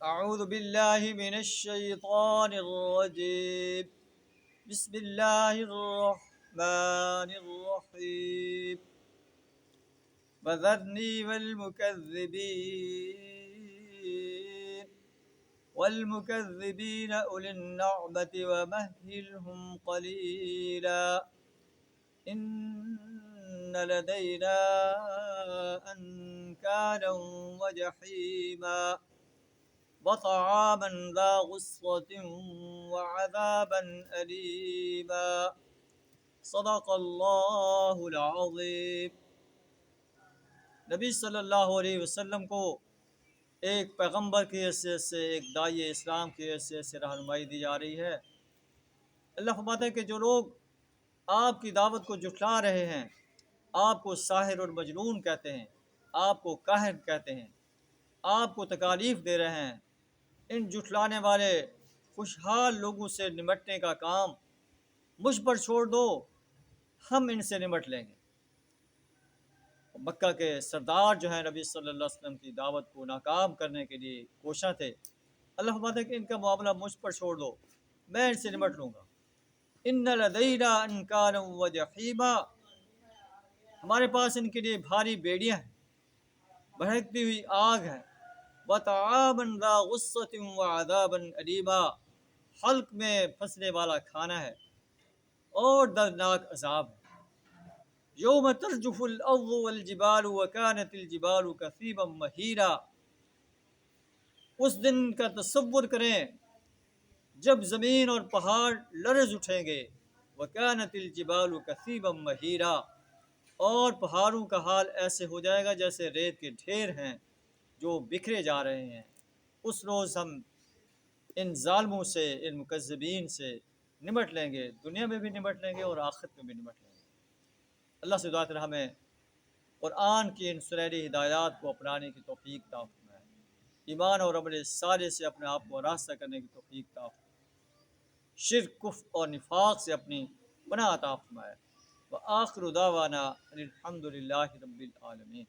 أعوذ بالله من الشيطان الرجيم. بسم الله الرحمن الرحيم. وذرني والمكذبين أولي النعمة ومهلهم قليلا إن لدينا أنكالا وجحيما وطعاما ذا غصة وعذابا أليما صدق اللہ العظیم. نبی صلی اللہ علیہ وسلم کو ایک پیغمبر کی حیثیت سے، ایک داعی اسلام کی حیثیت سے رہنمائی دی جا رہی ہے. اللہ فرماتا ہے کہ جو لوگ آپ کی دعوت کو جھٹلا رہے ہیں، آپ کو ساحر اور مجنون کہتے ہیں، آپ کو کاہن کہتے ہیں، آپ کو تکالیف دے رہے ہیں، ان جھٹلانے والے خوشحال لوگوں سے نمٹنے کا کام مجھ پر چھوڑ دو، ہم ان سے نمٹ لیں گے. مکہ کے سردار جو ہیں نبی صلی اللہ علیہ وسلم کی دعوت کو ناکام کرنے کے لیے کوشاں تھے. اللہ فرماتا ہے کہ ان کا معاملہ مجھ پر چھوڑ دو، میں ان سے نمٹ لوں گا. ان لدینا انکالا وجحیما، ہمارے پاس ان کے لیے بھاری بیڑیاں ہیں، بھڑکتی ہوئی آگ ہے. وطعاما ذا غصۃ وعذابا الیما، حلق میں پھنسنے والا کھانا ہے اور دردناک عذاب ہے. یوم ترجف الارض والجبال وکانت الجبال کثیبا مہیلا، اس دن کا تصور کریں جب زمین اور پہاڑ لرز اٹھیں گے. وکانت الجبال کثیبا مہیلا، اور پہاڑوں کا حال ایسے ہو جائے گا جیسے ریت کے ڈھیر ہیں جو بکھرے جا رہے ہیں. اس روز ہم ان ظالموں سے، ان مکذبین سے نمٹ لیں گے، دنیا میں بھی نمٹ لیں گے اور آخرت میں بھی نمٹ لیں گے. اللہ سے دعا کریں ہمیں قرآن کی ان سنہری ہدایات کو اپنانے کی توفیق عطا فرمائے، ایمان اور عمل صالح سے اپنے آپ کو آراستہ کرنے کی توفیق عطا فرمائے، شرک، کفر اور نفاق سے اپنی پناہ عطا فرمائے. وآخر دعوانا ان الحمد للہ رب العالمین.